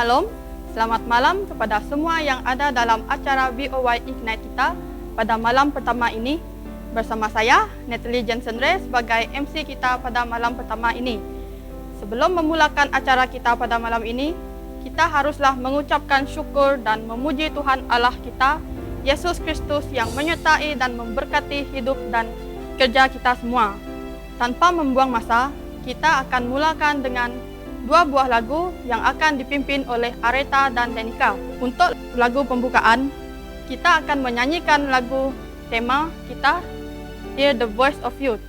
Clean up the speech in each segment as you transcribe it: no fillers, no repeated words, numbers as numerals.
Shalom, selamat malam kepada semua yang ada dalam acara VOY Ignite kita pada malam pertama ini. Bersama saya, Natalie Jensen Ray sebagai MC kita pada malam pertama ini. Sebelum memulakan acara kita pada malam ini, kita haruslah mengucapkan syukur dan memuji Tuhan Allah kita, Yesus Kristus yang menyertai dan memberkati hidup dan kerja kita semua. Tanpa membuang masa, kita akan mulakan dengan dua buah lagu yang akan dipimpin oleh Areta dan Denika. Untuk lagu pembukaan, kita akan menyanyikan lagu tema kita, Hear the Voice of Youth.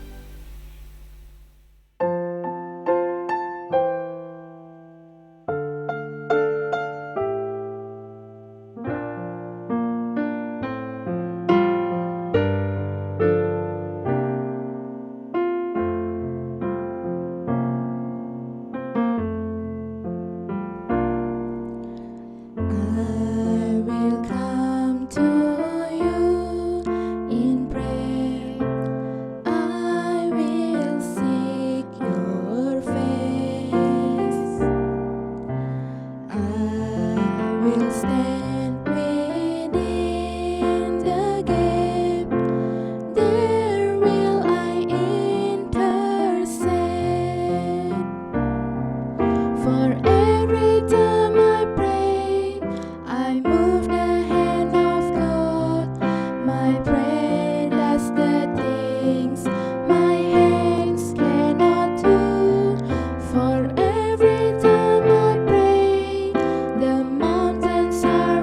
For every time I pray, the mountains are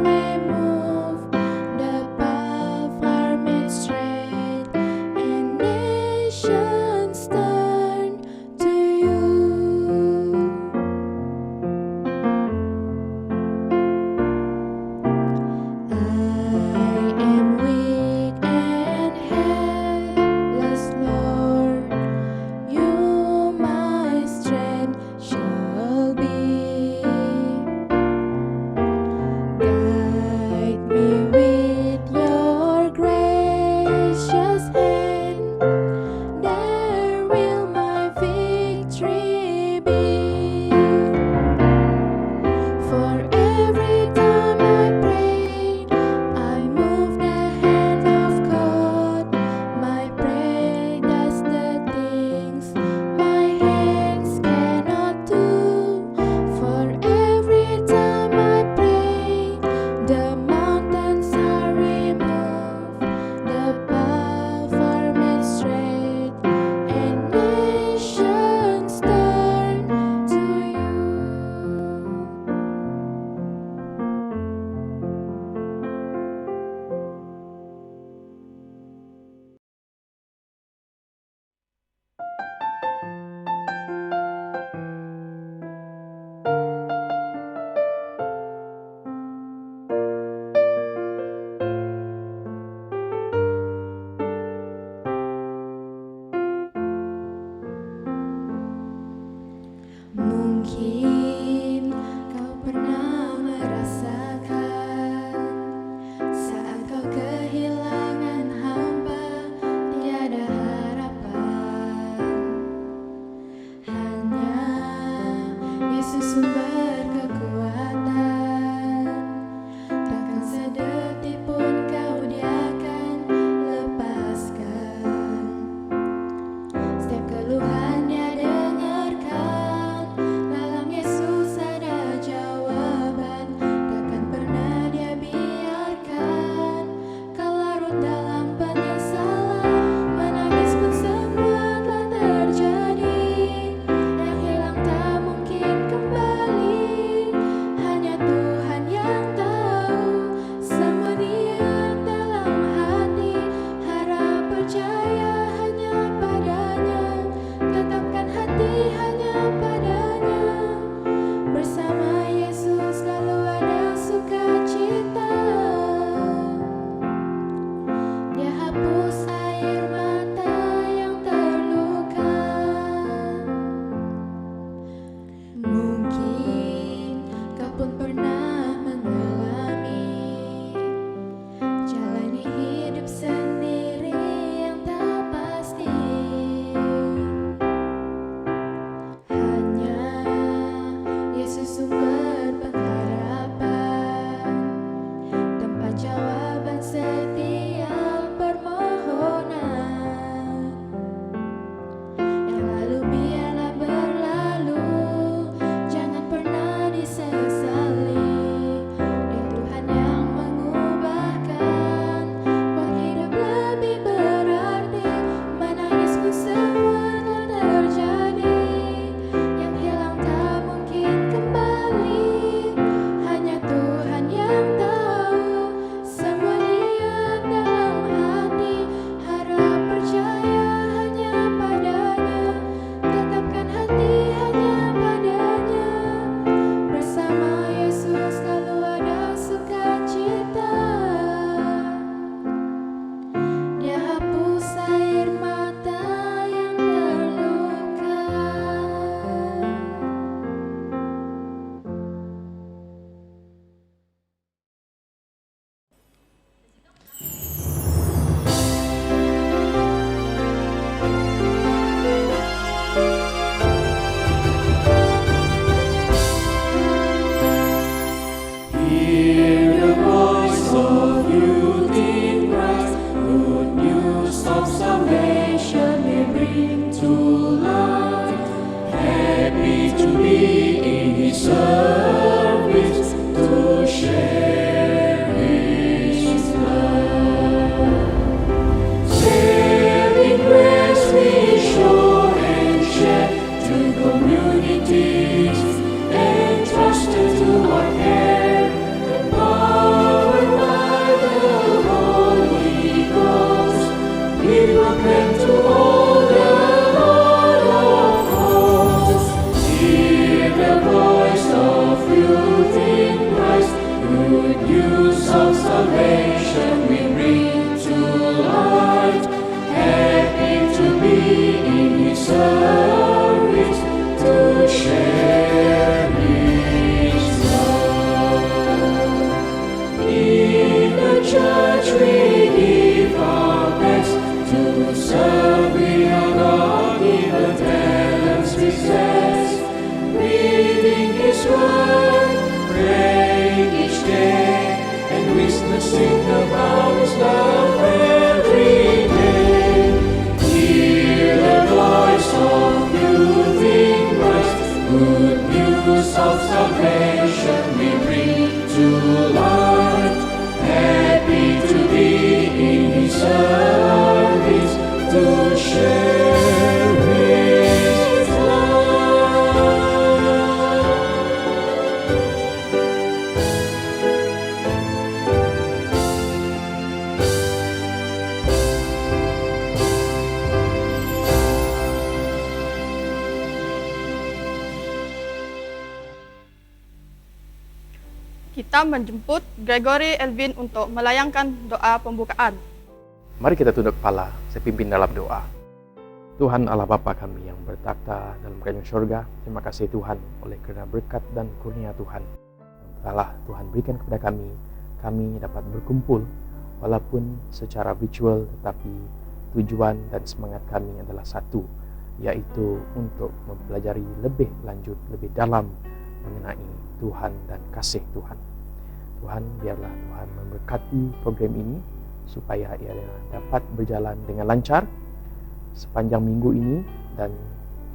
salvation we bring to light. Happy to be in His service, to share His love. In the church we give our best to serve beyond our given talents we possess. Reading His word, praying each day, and witnessing about His love every day. Hear the voice of youth in Christ, good news of salvation we bring to light. Happy to be in His service, to share His love. Kita menjemput Gregory Elvin untuk melayangkan doa pembukaan. Mari kita tunduk kepala, saya pimpin dalam doa. Tuhan Allah Bapa kami yang bertakhta dalam kerajaan surga, terima kasih Tuhan oleh kerana berkat dan kurnia Tuhan telah Tuhan berikan kepada kami dapat berkumpul walaupun secara virtual, tetapi tujuan dan semangat kami adalah satu, yaitu untuk mempelajari lebih lanjut, lebih dalam mengenai Tuhan dan kasih Tuhan. Tuhan, biarlah Tuhan memberkati program ini supaya ia dapat berjalan dengan lancar sepanjang minggu ini, dan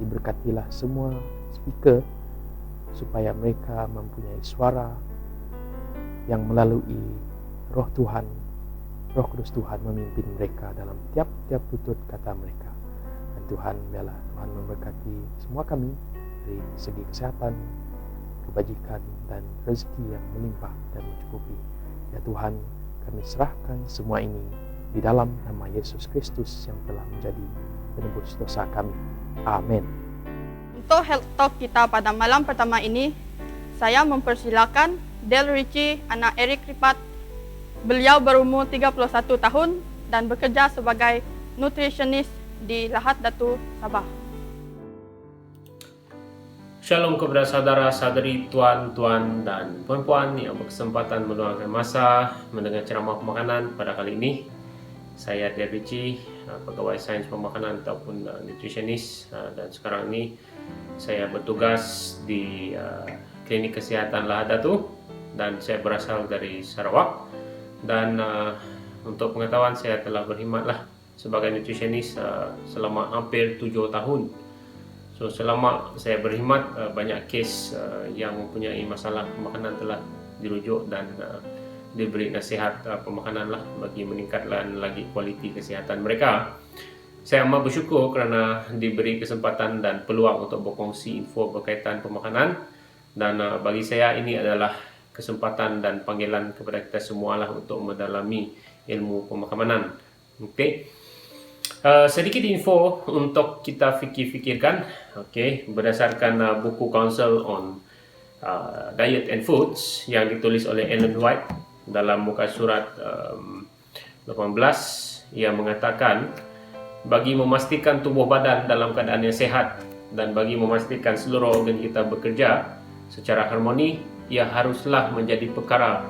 diberkatilah semua speaker supaya mereka mempunyai suara yang melalui Roh Tuhan, Roh Kudus Tuhan memimpin mereka dalam tiap-tiap tutur kata mereka. Dan Tuhan, biarlah Tuhan memberkati semua kami dari segi kesehatan, kebajikan dan rezeki yang melimpah dan mencukupi. Ya Tuhan, kami serahkan semua ini di dalam nama Yesus Kristus yang telah menjadi penebus dosa kami. Amin. Untuk Health Talk kita pada malam pertama ini, saya mempersilakan Del Richie, anak Eric Ripat. Beliau berumur 31 tahun dan bekerja sebagai nutritionist di Lahad Datu, Sabah. Shalom kepada saudara-saudari, tuan-tuan dan puan-puan yang berkesempatan meluangkan masa mendengar ceramah pemakanan pada kali ini. Saya Del Richie, pegawai sains pemakanan ataupun nutritionist, dan sekarang ini saya bertugas di klinik kesihatan Lahad Datu dan saya berasal dari Sarawak. Dan untuk pengetahuan, saya telah berkhidmatlah sebagai nutritionist selama hampir 7 tahun. So, selama saya berkhidmat, banyak kes yang mempunyai masalah pemakanan telah dirujuk dan diberi nasihat pemakanan lah bagi meningkatkan lagi kualiti kesihatan mereka. Saya amat bersyukur kerana diberi kesempatan dan peluang untuk berkongsi info berkaitan pemakanan, dan bagi saya ini adalah kesempatan dan panggilan kepada kita semualah untuk mendalami ilmu pemakanan. Okey. Sedikit info untuk kita fikirkan, berdasarkan buku Counsel on Diet and Foods yang ditulis oleh Ellen White dalam muka surat 18, yang mengatakan bagi memastikan tubuh badan dalam keadaan yang sehat dan bagi memastikan seluruh organ kita bekerja secara harmoni, ia haruslah menjadi perkara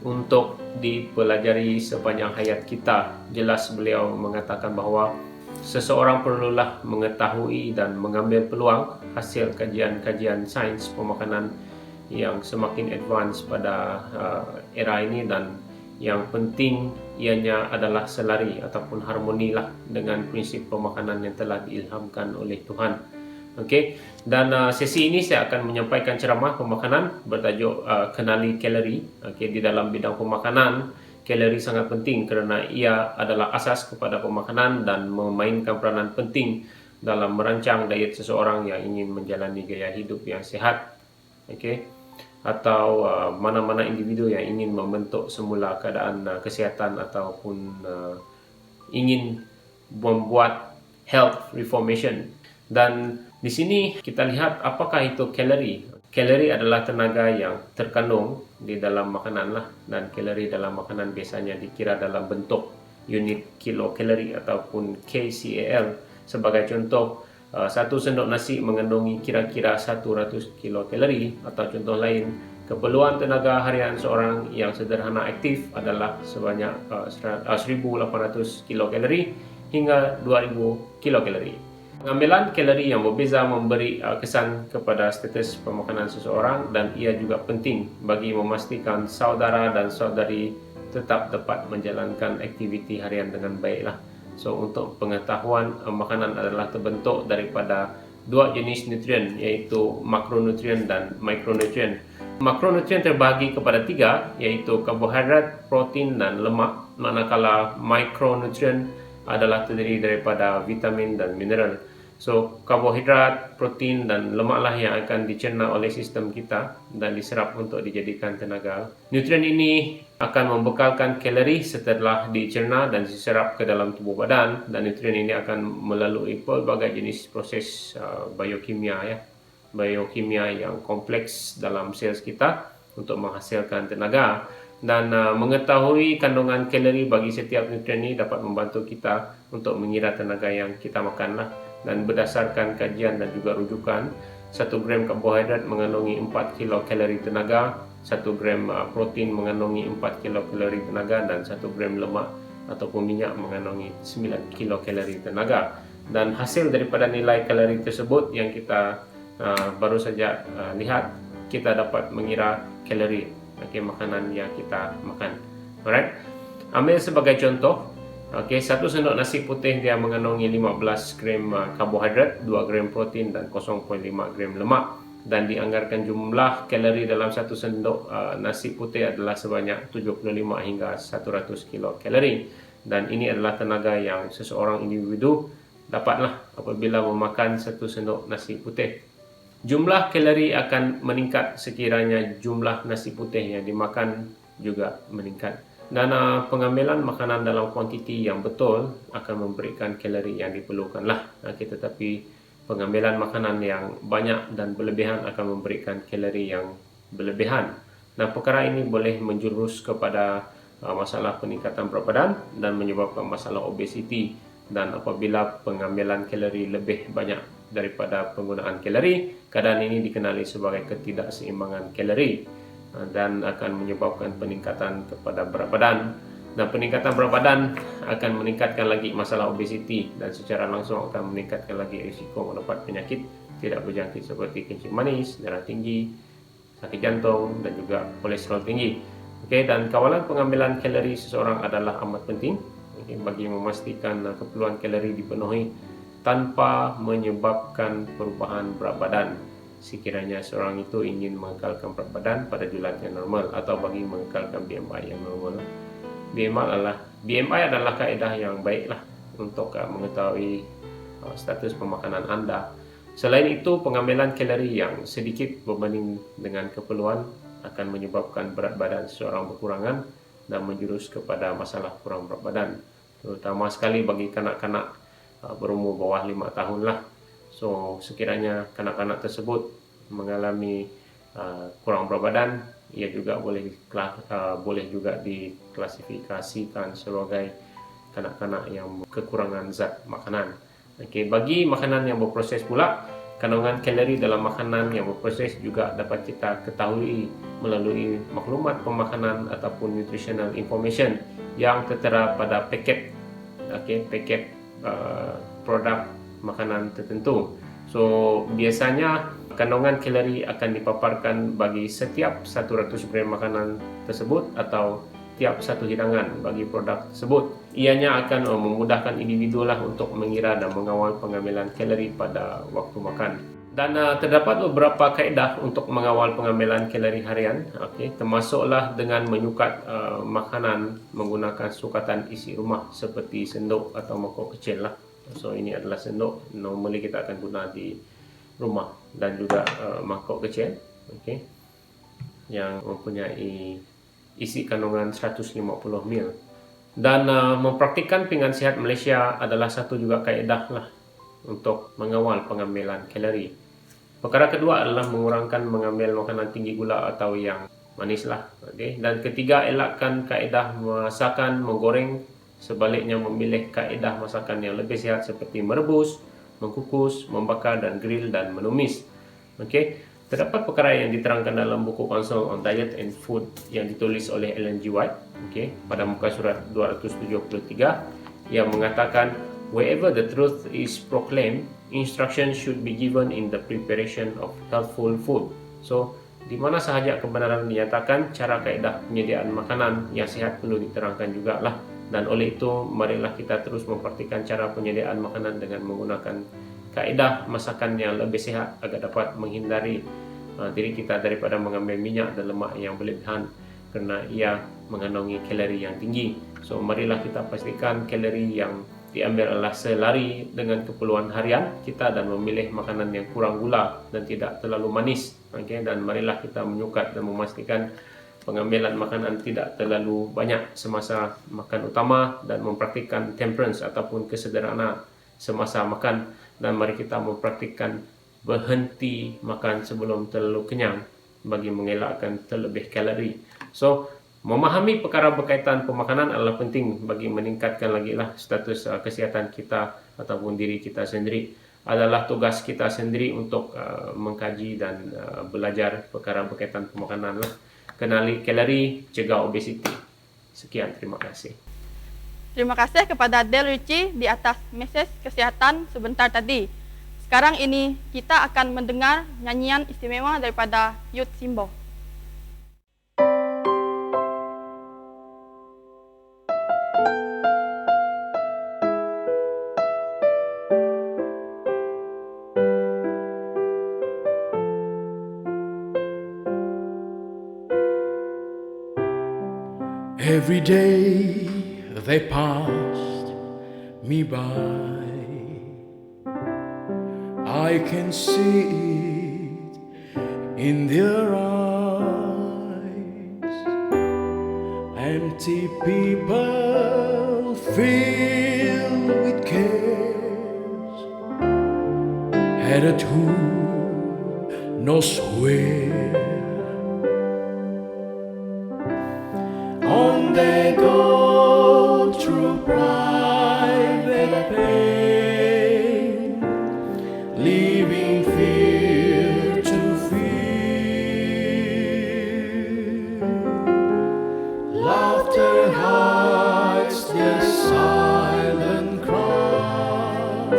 untuk dipelajari sepanjang hayat kita. Jelas beliau mengatakan bahawa seseorang perlulah mengetahui dan mengambil peluang hasil kajian-kajian sains pemakanan yang semakin advance pada era ini, dan yang penting ianya adalah selari ataupun harmonilah dengan prinsip pemakanan yang telah diilhamkan oleh Tuhan. Okey, dan sesi ini saya akan menyampaikan ceramah pemakanan bertajuk kenali kalori. Okey, di dalam bidang pemakanan, kalori sangat penting kerana ia adalah asas kepada pemakanan dan memainkan peranan penting dalam merancang diet seseorang yang ingin menjalani gaya hidup yang sihat. Okey, atau mana-mana individu yang ingin membentuk semula keadaan kesihatan ataupun ingin membuat health reformation. Dan di sini kita lihat apakah itu kalori. Kalori adalah tenaga yang terkandung di dalam makanan lah, dan kalori dalam makanan biasanya dikira dalam bentuk unit kilokalori ataupun KCAL. Sebagai contoh, satu sendok nasi mengandungi kira-kira 100 kilokalori, atau contoh lain, keperluan tenaga harian seorang yang sederhana aktif adalah sebanyak 1,800 kilokalori hingga 2,000 kilokalori. Pengambilan kalori yang berbeza memberi kesan kepada status pemakanan seseorang, dan ia juga penting bagi memastikan saudara dan saudari tetap dapat menjalankan aktiviti harian dengan baiklah. So, untuk pengetahuan, makanan adalah terbentuk daripada dua jenis nutrien, iaitu makronutrien dan mikronutrien. Makronutrien terbahagi kepada tiga, iaitu karbohidrat, protein dan lemak, manakala mikronutrien adalah terdiri daripada vitamin dan mineral. So, karbohidrat, protein dan lemaklah yang akan dicerna oleh sistem kita dan diserap untuk dijadikan tenaga. Nutrien ini akan membekalkan kalori setelah dicerna dan diserap ke dalam tubuh badan, dan nutrien ini akan melalui pelbagai jenis proses biokimia yang kompleks dalam sel kita untuk menghasilkan tenaga. Dan mengetahui kandungan kalori bagi setiap nutrien ini dapat membantu kita untuk mengira tenaga yang kita makanlah. Dan berdasarkan kajian dan juga rujukan, 1 gram karbohidrat mengandungi 4 kilokalori tenaga, 1 gram protein mengandungi 4 kilokalori tenaga, dan 1 gram lemak ataupun minyak mengandungi 9 kilokalori tenaga. Dan hasil daripada nilai kalori tersebut yang kita baru saja lihat, kita dapat mengira kalori makanan yang kita makan. Alright, ambil sebagai contoh. Satu sendok nasi putih dia mengandungi 15 gram karbohidrat, 2 gram protein dan 0,5 gram lemak, dan dianggarkan jumlah kalori dalam satu sendok nasi putih adalah sebanyak 75 hingga 100 kilokalori. Dan ini adalah tenaga yang seseorang individu dapatlah apabila memakan satu sendok nasi putih. Jumlah kalori akan meningkat sekiranya jumlah nasi putih yang dimakan juga meningkat. Dan pengambilan makanan dalam kuantiti yang betul akan memberikan kalori yang diperlukan lah. Tetapi pengambilan makanan yang banyak dan berlebihan akan memberikan kalori yang berlebihan. Nah, perkara ini boleh menjurus kepada masalah peningkatan berat badan dan menyebabkan masalah obesiti. Dan apabila pengambilan kalori lebih banyak daripada penggunaan kalori, keadaan ini dikenali sebagai ketidakseimbangan kalori dan akan menyebabkan peningkatan kepada berat badan. Dan peningkatan berat badan akan meningkatkan lagi masalah obesiti, dan secara langsung akan meningkatkan lagi risiko mendapat penyakit tidak berjangkit seperti kencing manis, darah tinggi, sakit jantung dan juga kolesterol tinggi. Dan kawalan pengambilan kalori seseorang adalah amat penting bagi memastikan keperluan kalori dipenuhi tanpa menyebabkan perubahan berat badan. Sekiranya seorang itu ingin mengekalkan berat badan pada julat yang normal atau bagi mengekalkan BMI yang normal. BMI adalah kaedah yang baiklah untuk mengetahui status pemakanan anda. Selain itu, pengambilan kalori yang sedikit berbanding dengan keperluan akan menyebabkan berat badan seseorang berkurangan dan menjurus kepada masalah kurang berat badan, terutama sekali bagi kanak-kanak berumur bawah 5 tahun lah. So, sekiranya kanak-kanak tersebut mengalami kurang berat badan, ia juga boleh juga diklasifikasikan sebagai kanak-kanak yang kekurangan zat makanan. Bagi makanan yang berproses pula, kandungan kalori dalam makanan yang berproses juga dapat kita ketahui melalui maklumat pemakanan ataupun nutritional information yang tertera pada paket produk makanan tertentu. So, biasanya kandungan kalori akan dipaparkan bagi setiap 100 gram makanan tersebut atau tiap satu hidangan bagi produk tersebut. Ianya akan memudahkan individu lah untuk mengira dan mengawal pengambilan kalori pada waktu makan. Dan terdapat beberapa kaedah untuk mengawal pengambilan kalori harian, termasuklah dengan menyukat makanan menggunakan sukatan isi rumah seperti sendok atau mangkok kecil lah. So, ini adalah sendok, normally kita akan guna di rumah, dan juga mangkok kecil yang mempunyai isi kandungan 150 ml. Dan mempraktikkan pinggan sihat Malaysia adalah satu juga kaedah lah untuk mengawal pengambilan kalori. Perkara kedua adalah mengurangkan mengambil makanan tinggi gula atau yang manis lah. Okay? Dan ketiga, elakkan kaedah masakan menggoreng. Sebaliknya, memilih kaedah masakan yang lebih sihat seperti merebus, mengkukus, membakar, dan grill dan menumis. Okay? Terdapat perkara yang diterangkan dalam buku Counsel on Diet and Food yang ditulis oleh Ellen G. White, okay, pada muka surat 273, yang mengatakan, wherever the truth is proclaimed, instruction should be given in the preparation of healthful food. So, di mana sahaja kebenaran dinyatakan, cara kaedah penyediaan makanan yang sihat perlu diterangkan juga lah. Dan oleh itu, marilah kita terus mempraktikkan cara penyediaan makanan dengan menggunakan kaedah masakan yang lebih sehat agar dapat menghindari diri kita daripada mengambil minyak dan lemak yang berlebihan kerana ia mengandungi kalori yang tinggi. So, marilah kita pastikan kalori yang diambil adalah selari dengan keperluan harian kita dan memilih makanan yang kurang gula dan tidak terlalu manis. Okay? Dan marilah kita menyukat dan memastikan pengambilan makanan tidak terlalu banyak semasa makan utama dan mempraktikkan temperance ataupun kesederhanaan semasa makan. Dan mari kita mempraktikkan berhenti makan sebelum terlalu kenyang bagi mengelakkan terlebih kalori. So, memahami perkara berkaitan pemakanan adalah penting bagi meningkatkan lagi lah status kesihatan kita ataupun diri kita sendiri. Adalah tugas kita sendiri untuk mengkaji dan belajar perkara berkaitan pemakanan lah. Kenali kalori, cegah obesiti. Sekian, terima kasih. Terima kasih kepada Del Richie di atas mesej kesehatan sebentar tadi. Sekarang ini kita akan mendengar nyanyian istimewa daripada Youth Simbo. Every day they passed me by, I can see it in their eyes. Empty people filled with cares, headed who knows where. On they go through private pain, leaving fear to fear. Laughter hides their silent cries,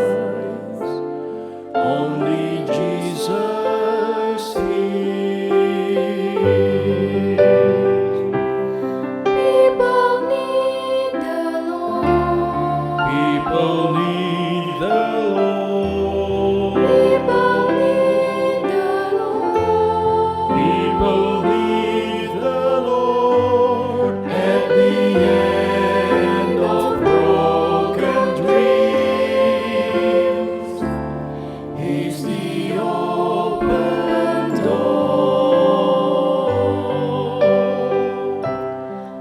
only Jesus hears. People need the Lord. People need the Lord. People need the Lord at the end of broken dreams. He's the open door.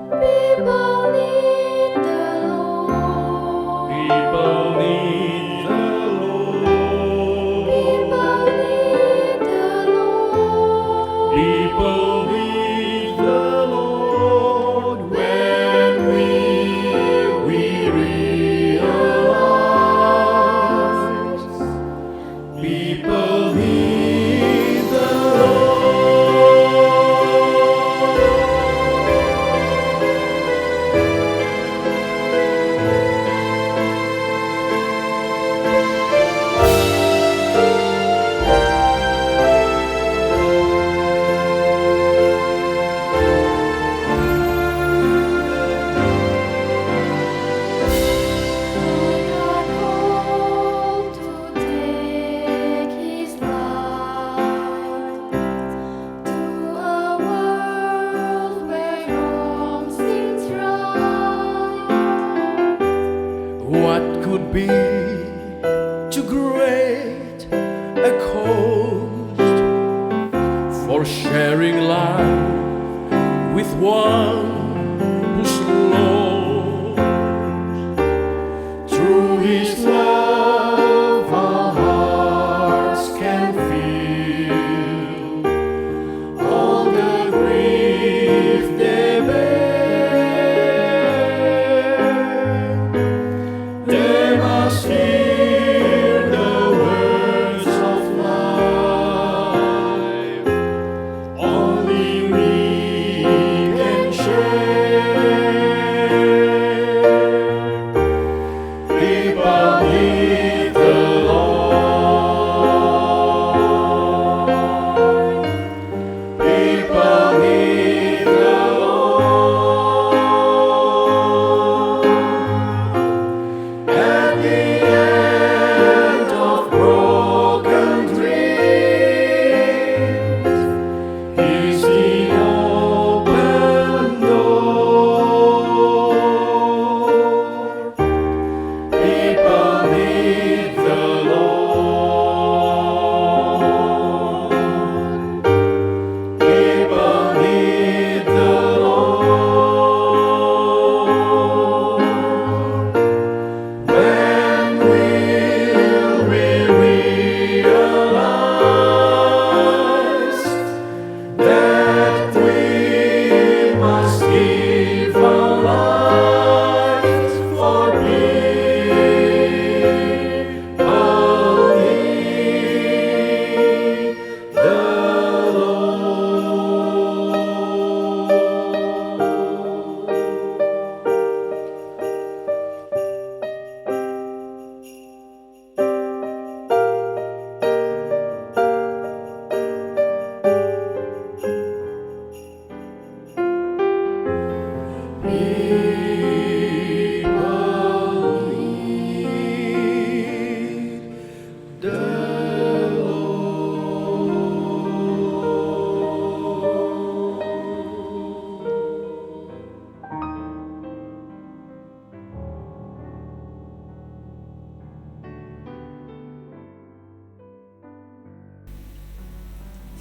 People need the Lord. People need the Lord. People need the Lord when we realize. People need the What could be too great a cost for sharing life with one who's lost? Through His love, our hearts can feel.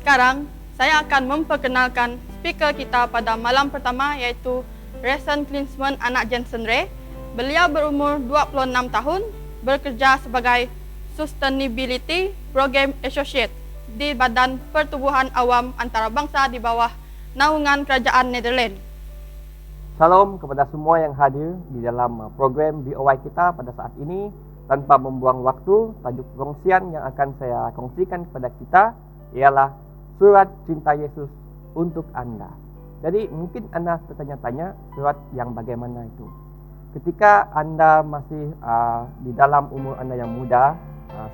Sekarang, saya akan memperkenalkan speaker kita pada malam pertama yaitu Resen Klinsmann anak Jensen Ray. Beliau berumur 26 tahun, bekerja sebagai Sustainability Program Associate di Badan Pertubuhan Awam Antarabangsa di bawah naungan Kerajaan Netherlands. Salam kepada semua yang hadir di dalam program BOY kita pada saat ini. Tanpa membuang waktu, tajuk perkongsian yang akan saya kongsikan kepada kita ialah Surat Cinta Yesus untuk Anda. Jadi mungkin Anda bertanya-tanya surat yang bagaimana itu. Ketika Anda masih di dalam umur Anda yang muda,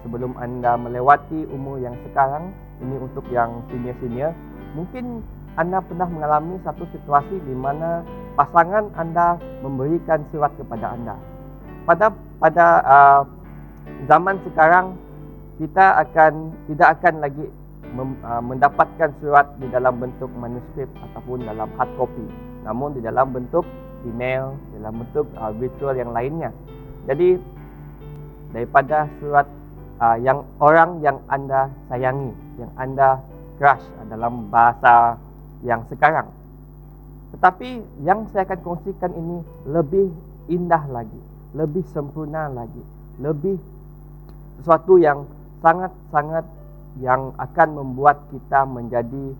sebelum Anda melewati umur yang sekarang, ini untuk yang senior-senior, mungkin Anda pernah mengalami satu situasi di mana pasangan Anda memberikan surat kepada Anda. Pada zaman sekarang, kita tidak akan lagi mendapatkan surat di dalam bentuk manuskrip ataupun dalam hard copy, namun di dalam bentuk email, dalam bentuk virtual yang lainnya. Jadi daripada surat yang orang yang Anda sayangi, yang Anda crush dalam bahasa yang sekarang. Tetapi yang saya akan kongsikan ini lebih indah lagi, lebih sempurna lagi, lebih sesuatu yang sangat-sangat yang akan membuat kita menjadi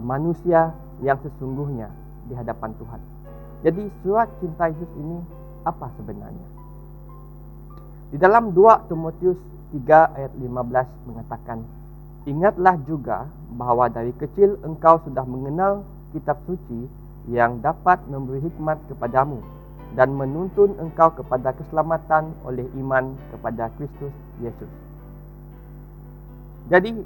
manusia yang sesungguhnya di hadapan Tuhan. Jadi surat cinta Yesus ini apa sebenarnya? Di dalam 2 Timotius 3 ayat 15 mengatakan, "Ingatlah juga bahwa dari kecil engkau sudah mengenal kitab suci yang dapat memberi hikmat kepadamu dan menuntun engkau kepada keselamatan oleh iman kepada Kristus Yesus." Jadi,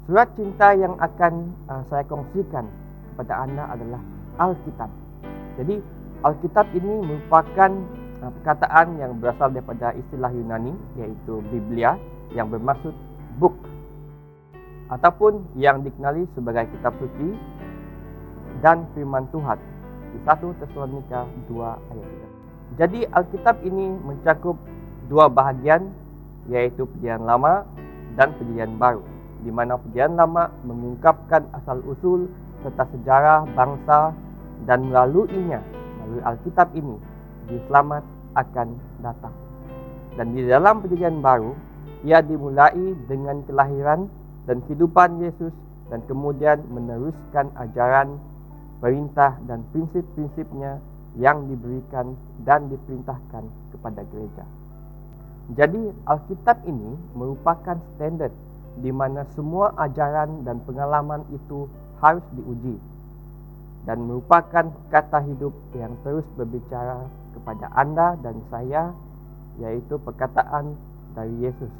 surat cinta yang akan saya kongsikan kepada Anda adalah Alkitab. Jadi, Alkitab ini merupakan perkataan yang berasal daripada istilah Yunani, yaitu Biblia, yang bermaksud book, ataupun yang dikenali sebagai kitab suci dan firman Tuhan di 1 Tesalonika 2 ayat 3. Jadi Alkitab ini mencakup dua bahagian, yaitu Perjanjian Lama dan Perjanjian Baru, di mana Perjanjian Lama mengungkapkan asal-usul serta sejarah bangsa dan melaluinya, melalui Alkitab ini, Juru Selamat akan datang. Dan di dalam Perjanjian Baru, ia dimulai dengan kelahiran dan kehidupan Yesus dan kemudian meneruskan ajaran, perintah dan prinsip-prinsipnya yang diberikan dan diperintahkan kepada gereja. Jadi Alkitab ini merupakan standard di mana semua ajaran dan pengalaman itu harus diuji dan merupakan kata hidup yang terus berbicara kepada Anda dan saya, yaitu perkataan dari Yesus,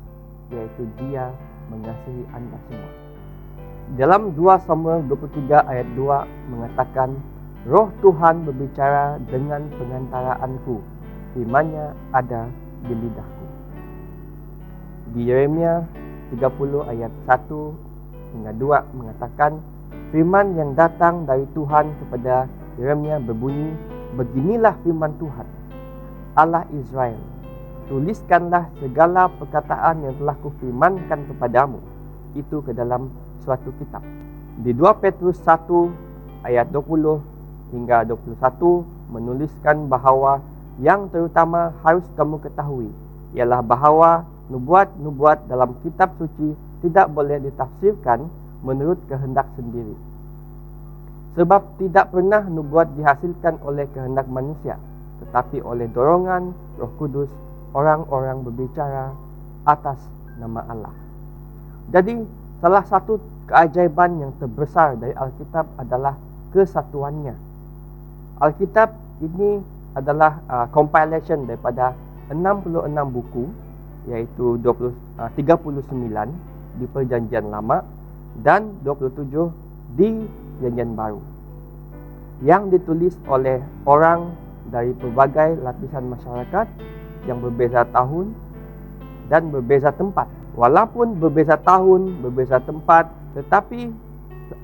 yaitu Dia mengasihi Anda semua. Dalam 2 Samuel 23 ayat 2 mengatakan, "Roh Tuhan berbicara dengan pengantaraanku, firman-Nya ada di lidahku." Di Yeremia 30 ayat 1 hingga 2 mengatakan, firman yang datang dari Tuhan kepada Yeremia berbunyi, "Beginilah firman Tuhan, Allah Israel, tuliskanlah segala perkataan yang telah kufirmankan kepadamu itu ke dalam suatu kitab." Di 2 Petrus 1 ayat 20 hingga 21 menuliskan bahawa yang terutama harus kamu ketahui ialah bahawa nubuat-nubuat dalam kitab suci tidak boleh ditafsirkan menurut kehendak sendiri. Sebab tidak pernah nubuat dihasilkan oleh kehendak manusia, tetapi oleh dorongan Roh Kudus orang-orang berbicara atas nama Allah. Jadi salah satu keajaiban yang terbesar dari Alkitab adalah kesatuannya. Alkitab ini adalah compilation daripada 66 buku, yaitu 39 di Perjanjian Lama dan 27 di Perjanjian Baru, yang ditulis oleh orang dari pelbagai lapisan masyarakat yang berbeza tahun dan berbeza tempat. Walaupun berbeza tahun, berbeza tempat, tetapi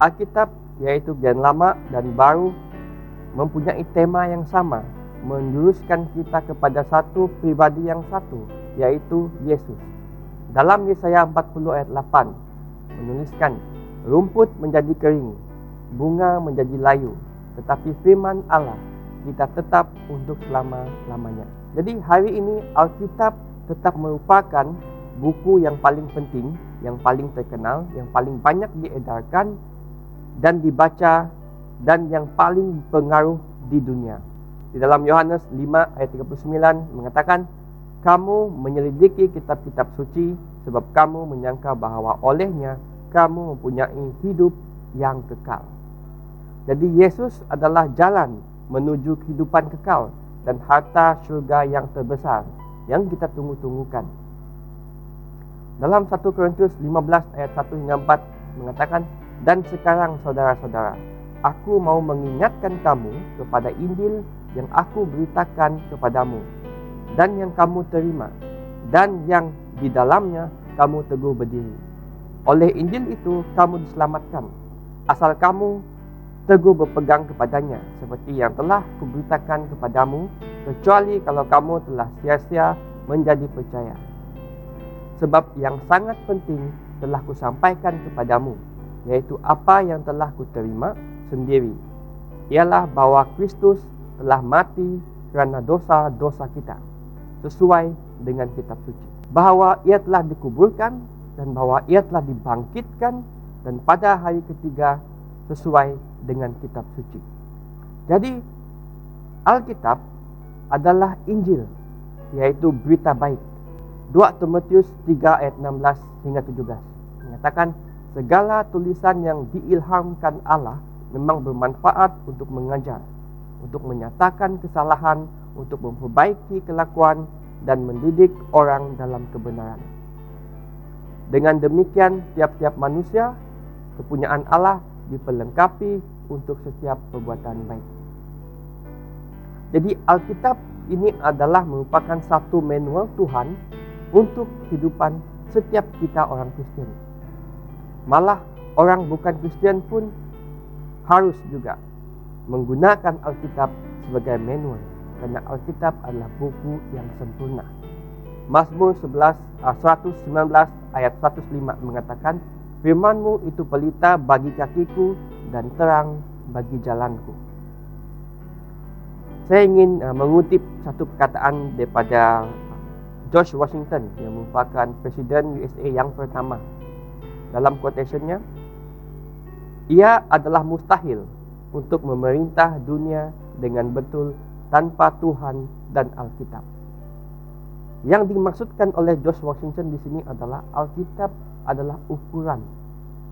Alkitab, yaitu Perjanjian Lama dan Baru, mempunyai tema yang sama, menjuruskan kita kepada satu pribadi yang satu, yaitu Yesus. Dalam Yesaya 40 ayat 8 menuliskan, rumput menjadi kering, bunga menjadi layu, tetapi firman Allah kita tetap untuk selama-lamanya. Jadi hari ini Alkitab tetap merupakan buku yang paling penting, yang paling terkenal, yang paling banyak diedarkan dan dibaca, dan yang paling berpengaruh di dunia. Di dalam Yohanes 5 ayat 39 mengatakan, kamu menyelidiki kitab-kitab suci sebab kamu menyangka bahawa olehnya kamu mempunyai hidup yang kekal. Jadi Yesus adalah jalan menuju kehidupan kekal dan harta syurga yang terbesar yang kita tunggu-tunggukan. Dalam 1 Korintus 15 ayat 1 hingga 4 mengatakan, dan sekarang saudara-saudara, aku mau mengingatkan kamu kepada Injil yang aku beritakan kepadamu dan yang kamu terima dan yang di dalamnya kamu teguh berdiri. Oleh Injil itu kamu diselamatkan, asal kamu teguh berpegang kepadanya, seperti yang telah kuberitakan kepadamu, kecuali kalau kamu telah sia-sia menjadi percaya. Sebab yang sangat penting telah kusampaikan kepadamu, yaitu apa yang telah kuterima sendiri, ialah bahwa Kristus telah mati kerana dosa-dosa kita, sesuai dengan kitab suci. Bahawa ia telah dikuburkan dan bahawa ia telah dibangkitkan dan pada hari ketiga sesuai dengan kitab suci. Jadi Alkitab adalah Injil, yaitu berita baik. 2 Timotius 3 ayat 16 hingga 17 mengatakan, segala tulisan yang diilhamkan Allah memang bermanfaat untuk mengajar, untuk menyatakan kesalahan, untuk memperbaiki kelakuan dan mendidik orang dalam kebenaran. Dengan demikian tiap-tiap manusia kepunyaan Allah diperlengkapi untuk setiap perbuatan baik. Jadi Alkitab ini adalah merupakan satu manual Tuhan untuk kehidupan setiap kita orang Kristian. Malah orang bukan Kristian pun harus juga menggunakan Alkitab sebagai manual, karena Alkitab adalah buku yang sempurna. Mazmur 119 ayat 105 mengatakan, firman-Mu itu pelita bagi kakiku dan terang bagi jalanku. Saya ingin mengutip satu perkataan daripada George Washington yang merupakan Presiden USA yang pertama. Dalam quotationnya, ia adalah mustahil untuk memerintah dunia dengan betul tanpa Tuhan dan Alkitab. Yang dimaksudkan oleh George Washington di sini adalah Alkitab adalah ukuran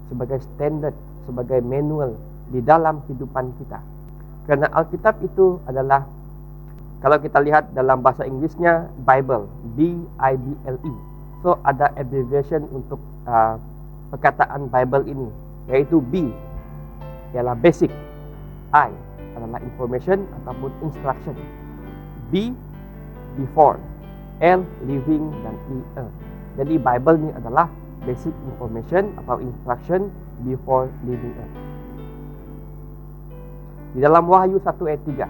sebagai standard, sebagai manual di dalam kehidupan kita. Karena Alkitab itu adalah, kalau kita lihat dalam bahasa Inggrisnya, Bible, B-I-B-L-E. So ada abbreviation untuk perkataan Bible ini, yaitu B ialah basic, I adalah information ataupun instruction, B before, L living, dan E earth. Jadi Bible ini adalah basic information atau instruction before living earth. Di dalam Wahyu 1 ayat 3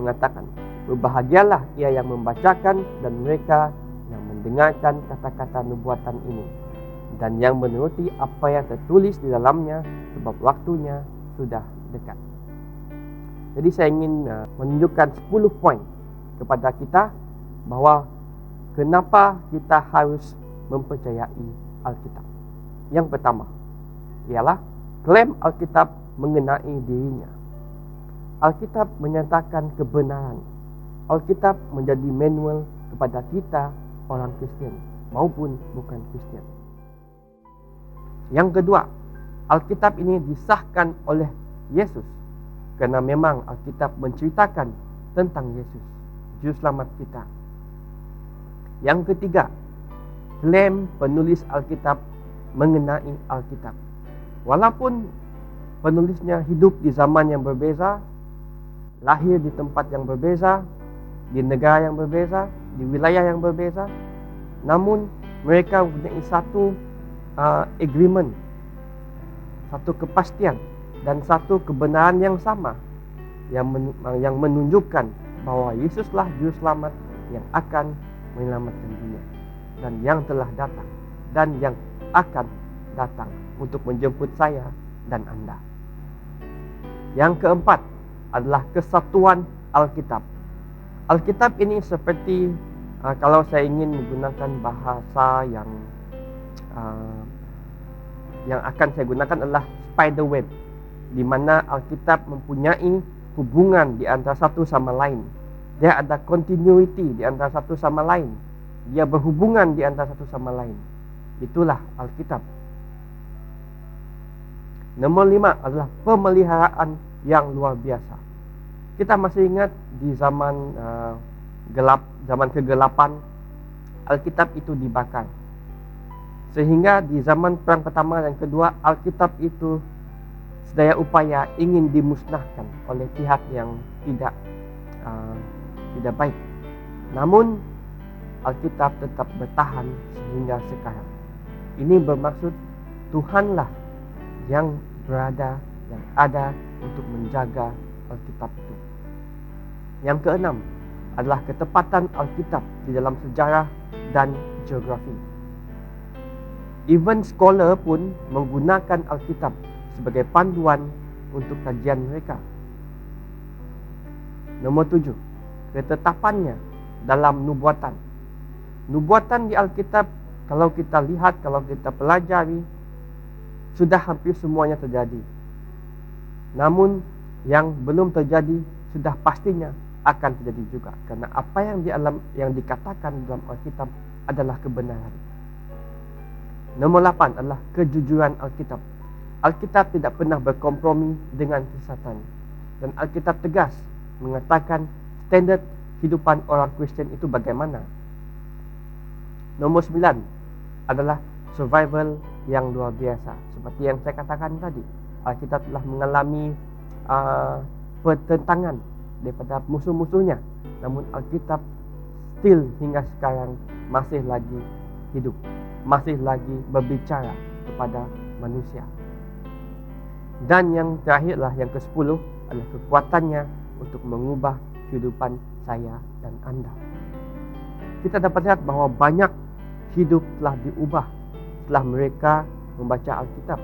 mengatakan, berbahagialah ia yang membacakan dan mereka yang mendengarkan kata-kata nubuatan ini dan yang menuruti apa yang tertulis di dalamnya, sebab waktunya sudah dekat. Jadi saya ingin menunjukkan 10 poin kepada kita bahawa kenapa kita harus mempercayai Alkitab. Yang pertama ialah klaim Alkitab mengenai dirinya. Alkitab menyatakan kebenaran. Alkitab menjadi manual kepada kita orang Kristian maupun bukan Kristian. Yang kedua, Alkitab ini disahkan oleh Yesus, kerana memang Alkitab menceritakan tentang Yesus, Juru Selamat kita. Yang ketiga, klaim penulis Alkitab mengenai Alkitab. Walaupun penulisnya hidup di zaman yang berbeza, lahir di tempat yang berbeza, di negara yang berbeza, di wilayah yang berbeza, namun mereka mempunyai satu agreement, satu kepastian dan satu kebenaran yang sama, yang menunjukkan bahawa Yesuslah Juru Selamat yang akan menyelamatkan dunia dan yang telah datang dan yang akan datang untuk menjemput saya dan Anda. Yang keempat adalah kesatuan Alkitab. Alkitab ini seperti kalau saya ingin menggunakan bahasa yang akan saya gunakan adalah spider web, di mana Alkitab mempunyai hubungan di antara satu sama lain. Dia ada continuity di antara satu sama lain. Dia berhubungan di antara satu sama lain. Itulah Alkitab. Nomor 5 adalah pemeliharaan yang luar biasa. Kita masih ingat di zaman zaman kegelapan, Alkitab itu dibakar. Sehingga di zaman perang pertama dan kedua, Alkitab itu sedaya upaya ingin dimusnahkan oleh pihak yang tidak baik. Namun Alkitab tetap bertahan sehingga sekarang. Ini bermaksud Tuhanlah yang ada untuk menjaga Alkitab itu. Yang keenam adalah ketepatan Alkitab di dalam sejarah dan geografi. Even scholar pun menggunakan Alkitab sebagai panduan untuk kajian mereka. Nomor 7, ketetapannya dalam nubuatan. Nubuatan di Alkitab, kalau kita lihat, kalau kita pelajari, sudah hampir semuanya terjadi. Namun yang belum terjadi sudah pastinya akan terjadi juga, karena apa yang dikatakan dalam Alkitab adalah kebenaran. Nomor 8 adalah kejujuran Alkitab. Alkitab tidak pernah berkompromi dengan kesesatan, dan Alkitab tegas mengatakan standard kehidupan orang Kristen itu bagaimana. Nomor 9 adalah survival yang luar biasa. Seperti yang saya katakan tadi, Alkitab telah mengalami pertentangan daripada musuh-musuhnya, namun Alkitab still hingga sekarang masih lagi hidup, masih lagi berbicara kepada manusia. Dan yang terakhirlah, yang ke-10 adalah kekuatannya untuk mengubah kehidupan saya dan Anda. Kita dapat lihat bahawa banyak hidup telah diubah setelah mereka membaca Alkitab.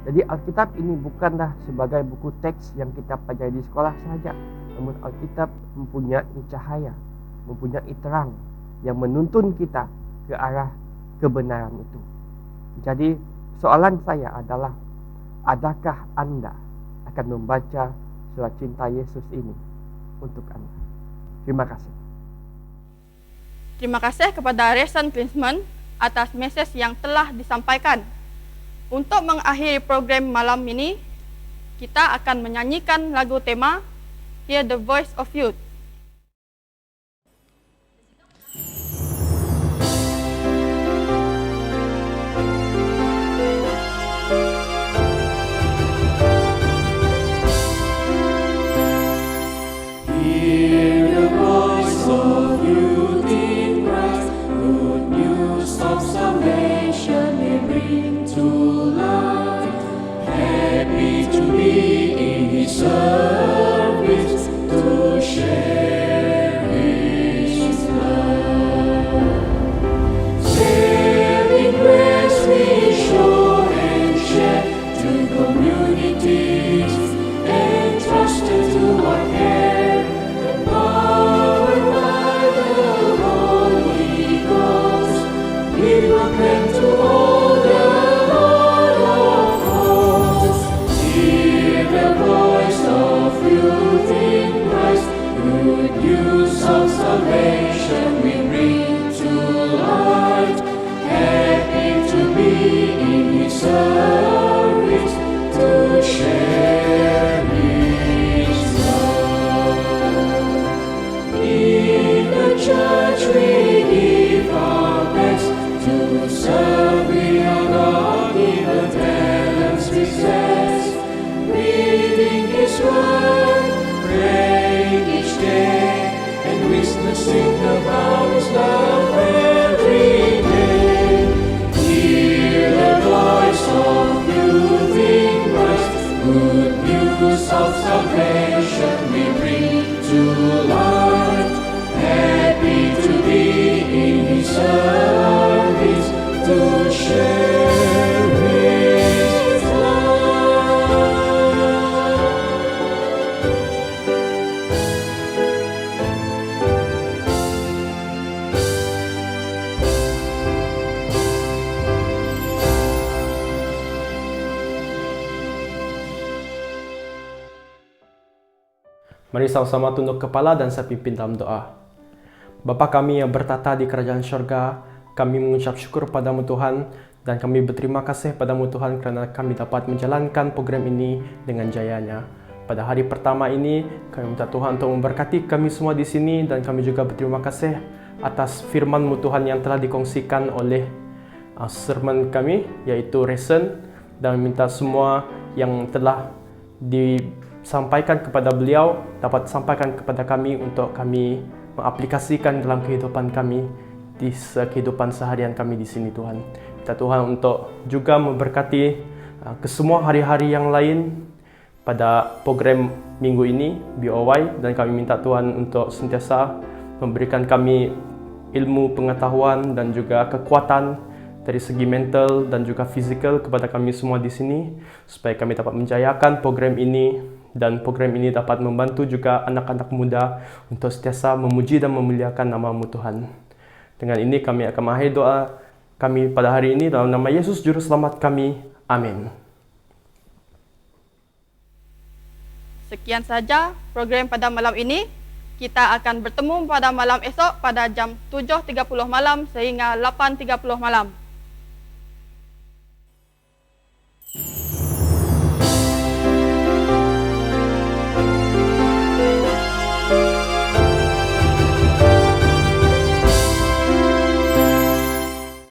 Jadi Alkitab ini bukanlah sebagai buku teks yang kita pelajari di sekolah sahaja, namun Alkitab mempunyai cahaya, mempunyai terang yang menuntun kita ke arah kebenaran itu. Jadi soalan saya adalah, adakah Anda akan membaca surat cinta Yesus ini untuk Anda? Terima kasih. Terima kasih kepada Resen Klinsmann atas mesej yang telah disampaikan. Untuk mengakhiri program malam ini, kita akan menyanyikan lagu tema Hear the Voice of Youth. Service to share His love. Saving grace we show and share to communities entrusted to our care, empowered by the Holy Ghost. We proclaim to all the Lord of hosts. Hear the voice of youth in Christ, good news of salvation we bring to light. Happy to be in His service, to share His love. In the church we give our best to serve. We are God-given talents we possess, reading His word, praying each day, and witnessing about His love every day. Hear the voice of youth in Christ, good news of salvation we bring to light. Happy to be in His service, to share His Mari sama-sama tunduk kepala dan saya pimpin dalam doa. Bapa kami yang bertata di kerajaan syurga, kami mengucap syukur padamu Tuhan, dan kami berterima kasih padamu Tuhan kerana kami dapat menjalankan program ini dengan jayanya. Pada hari pertama ini, kami minta Tuhan untuk memberkati kami semua di sini, dan kami juga berterima kasih atas firman-Mu Tuhan yang telah dikongsikan oleh sermon kami, yaitu Resen, dan minta semua yang telah disampaikan kepada beliau dapat sampaikan kepada kami untuk kami mengaplikasikan dalam kehidupan kami di kehidupan seharian kami di sini Tuhan. Minta Tuhan untuk juga memberkati ke semua hari-hari yang lain pada program minggu ini BOY, dan kami minta Tuhan untuk sentiasa memberikan kami ilmu, pengetahuan dan juga kekuatan dari segi mental dan juga fizikal kepada kami semua di sini, supaya kami dapat menjayakan program ini, dan program ini dapat membantu juga anak-anak muda untuk sentiasa memuji dan memuliakan nama-Mu Tuhan. Dengan ini kami akan mengakhiri doa kami pada hari ini dalam nama Yesus Juru Selamat kami. Amin. Sekian saja program pada malam ini. Kita akan bertemu pada malam esok pada jam 7.30 malam sehingga 8.30 malam.